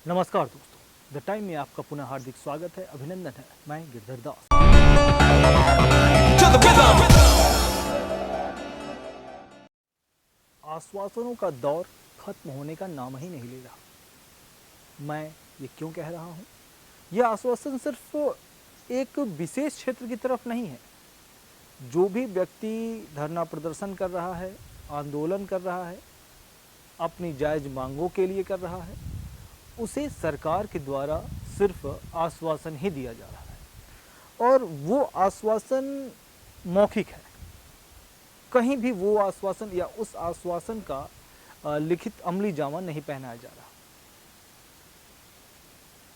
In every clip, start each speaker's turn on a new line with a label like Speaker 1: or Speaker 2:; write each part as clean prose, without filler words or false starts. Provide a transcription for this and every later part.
Speaker 1: नमस्कार दोस्तों, the time में आपका पुनः हार्दिक स्वागत है, अभिनंदन है। मैं गिरधर दास। आश्वासनों का दौर खत्म होने का नाम ही नहीं ले रहा। मैं ये क्यों कह रहा हूँ? यह आश्वासन सिर्फ एक विशेष क्षेत्र की तरफ नहीं है। जो भी व्यक्ति धरना प्रदर्शन कर रहा है, आंदोलन कर रहा है, अपनी जायज मांगों के लिए कर रहा है, उसे सरकार के द्वारा सिर्फ आश्वासन ही दिया जा रहा है और वो आश्वासन मौखिक है। कहीं भी वो आश्वासन या उस आश्वासन का लिखित अमली जामा नहीं पहनाया जा रहा।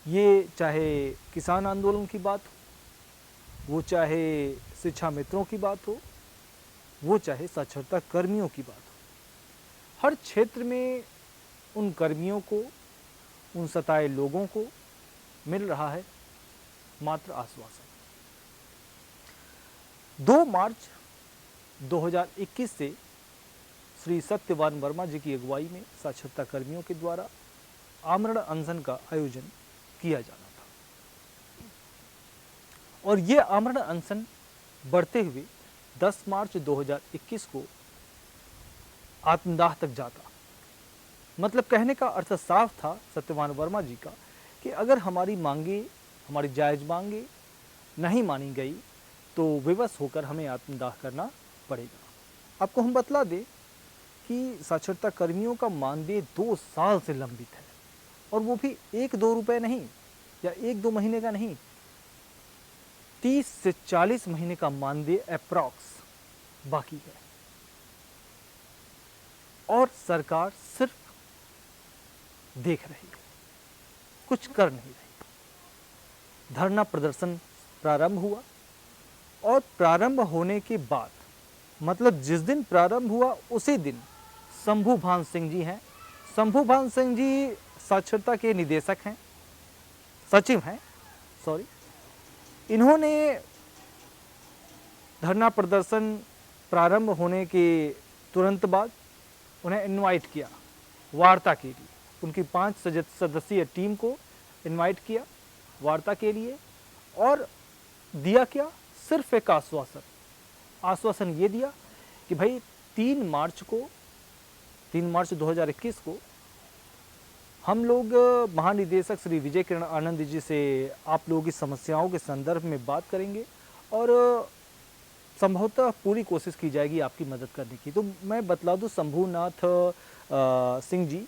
Speaker 1: ये चाहे किसान आंदोलन की बात हो, वो चाहे शिक्षा मित्रों की बात हो, वो चाहे साक्षरता कर्मियों की बात हो, हर क्षेत्र में उन कर्मियों को, उन सताए लोगों को मिल रहा है मात्र आश्वासन। 2 मार्च 2021 से श्री सत्यवान वर्मा जी की अगुवाई में साक्षरता कर्मियों के द्वारा आमरण अनशन का आयोजन किया जाना था और ये आमरण अनशन बढ़ते हुए 10 मार्च 2021 को आत्मदाह तक जाता। मतलब कहने का अर्थ साफ था सत्यवान वर्मा जी का कि अगर हमारी मांगे, हमारी जायज मांगे नहीं मानी गई तो विवश होकर हमें आत्मदाह करना पड़ेगा। आपको हम बतला दें कि साक्षरता कर्मियों का मानदेय 2 साल से लंबित है और वो भी 1-2 रुपए नहीं या 1-2 महीने का नहीं, 30 से 40 महीने का मानदेय अप्रॉक्स बाकी है और सरकार सिर्फ देख रही है, कुछ कर नहीं रही। धरना प्रदर्शन प्रारंभ हुआ और प्रारंभ होने के बाद, मतलब जिस दिन प्रारंभ हुआ उसी दिन शंभू भान सिंह जी हैं। शंभू भान सिंह जी साक्षरता के निदेशक हैं, सचिव हैं, सॉरी। इन्होंने धरना प्रदर्शन प्रारंभ होने के तुरंत बाद उन्हें इनवाइट किया वार्ता के लिए। उनकी 5 सदस्यीय टीम को इनवाइट किया वार्ता के लिए और दिया क्या? सिर्फ एक आश्वासन ये दिया कि भाई 3 मार्च 2021 को हम लोग महानिदेशक श्री विजय किरण आनंद जी से आप लोगों की समस्याओं के संदर्भ में बात करेंगे और संभवतः पूरी कोशिश की जाएगी आपकी मदद करने की। तो मैं बतला दूं शंभूनाथ सिंह जी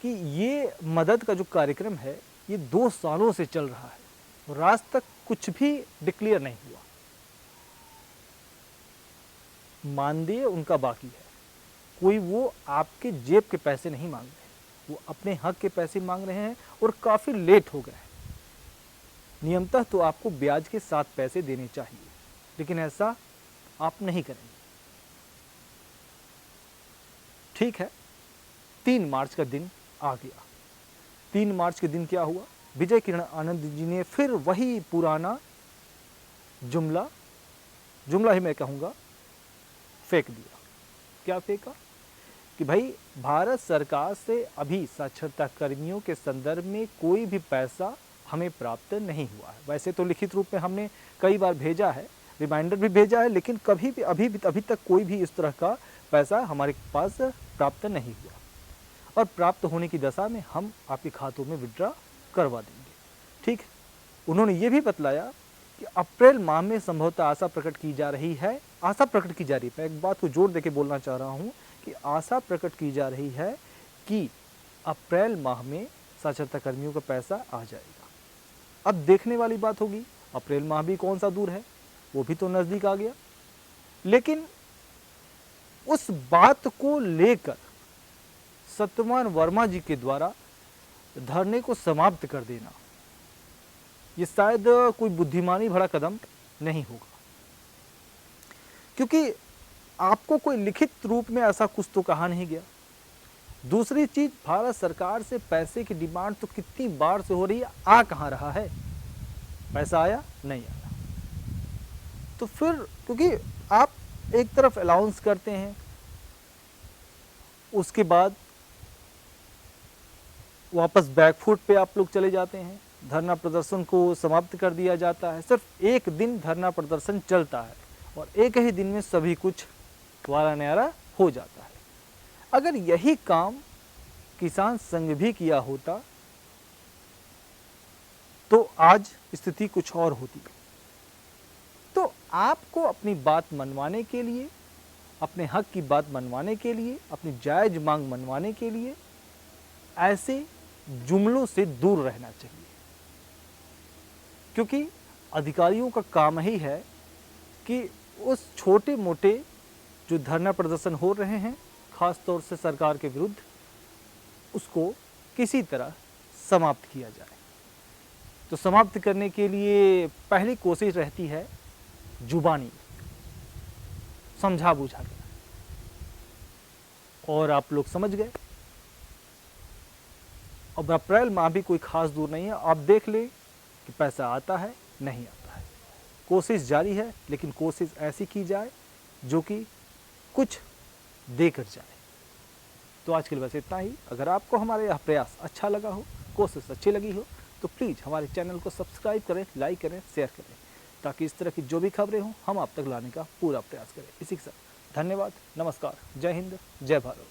Speaker 1: कि ये मदद का जो कार्यक्रम है ये 2 सालों से चल रहा है और आज तक कुछ भी डिक्लेयर नहीं हुआ। मानदेय उनका बाकी है, कोई वो आपके जेब के पैसे नहीं मांग रहे, वो अपने हक के पैसे मांग रहे हैं और काफी लेट हो गए हैं। नियमतः तो आपको ब्याज के 7 पैसे देने चाहिए, लेकिन ऐसा आप नहीं करेंगे। ठीक है, 3 मार्च का दिन आ गया। 3 मार्च के दिन क्या हुआ? विजय किरण आनंद जी ने फिर वही पुराना जुमला ही मैं कहूँगा फेंक दिया। क्या फेंका? कि भाई भारत सरकार से अभी साक्षरता कर्मियों के संदर्भ में कोई भी पैसा हमें प्राप्त नहीं हुआ है। वैसे तो लिखित रूप में हमने कई बार भेजा है, रिमाइंडर भी भेजा है, लेकिन अभी तक कोई भी इस तरह का पैसा हमारे पास प्राप्त नहीं हुआ और प्राप्त होने की दशा में हम आपके खातों में विड्रॉ करवा देंगे। ठीक, उन्होंने ये भी बतलाया कि अप्रैल माह में संभवतः आशा प्रकट की जा रही है। मैं एक बात को जोर देके बोलना चाह रहा हूँ कि आशा प्रकट की जा रही है कि अप्रैल माह में साक्षरता कर्मियों का पैसा आ जाएगा। अब देखने वाली बात होगी, अप्रैल माह भी कौन सा दूर है, वो भी तो नज़दीक आ गया। लेकिन उस बात को लेकर सत्यवान वर्मा जी के द्वारा धरने को समाप्त कर देना, ये शायद कोई बुद्धिमानी भरा कदम नहीं होगा, क्योंकि आपको कोई लिखित रूप में ऐसा कुछ तो कहा नहीं गया। दूसरी चीज, भारत सरकार से पैसे की डिमांड तो कितनी बार से हो रही है, आ कहाँ रहा है? पैसा आया नहीं आया। तो फिर क्योंकि आप एक तरफ अलाउंस करते हैं, उसके बाद वापस बैक फुट पे आप लोग चले जाते हैं, धरना प्रदर्शन को समाप्त कर दिया जाता है। सिर्फ एक दिन धरना प्रदर्शन चलता है और एक ही दिन में सभी कुछ वारा न्यारा हो जाता है। अगर यही काम किसान संघ भी किया होता तो आज स्थिति कुछ और होती। तो आपको अपनी बात मनवाने के लिए, अपने हक की बात मनवाने के लिए, अपनी जायज मांग मनवाने के लिए ऐसे जुमलों से दूर रहना चाहिए, क्योंकि अधिकारियों का काम ही है कि उस छोटे मोटे जो धरना प्रदर्शन हो रहे हैं खास तौर से सरकार के विरुद्ध, उसको किसी तरह समाप्त किया जाए। तो समाप्त करने के लिए पहली कोशिश रहती है जुबानी, समझा बुझा के, और आप लोग समझ गए। अब अप्रैल माह भी कोई खास दूर नहीं है, आप देख लें कि पैसा आता है नहीं आता है। कोशिश जारी है, लेकिन कोशिश ऐसी की जाए जो कि कुछ देकर जाए। तो आज के लिए बस इतना ही। अगर आपको हमारा यह प्रयास अच्छा लगा हो, कोशिश अच्छी लगी हो, तो प्लीज़ हमारे चैनल को सब्सक्राइब करें, लाइक करें, शेयर करें, ताकि इस तरह की जो भी खबरें हों हम आप तक लाने का पूरा प्रयास करें। इसी के साथ धन्यवाद, नमस्कार, जय हिंद, जय भारत।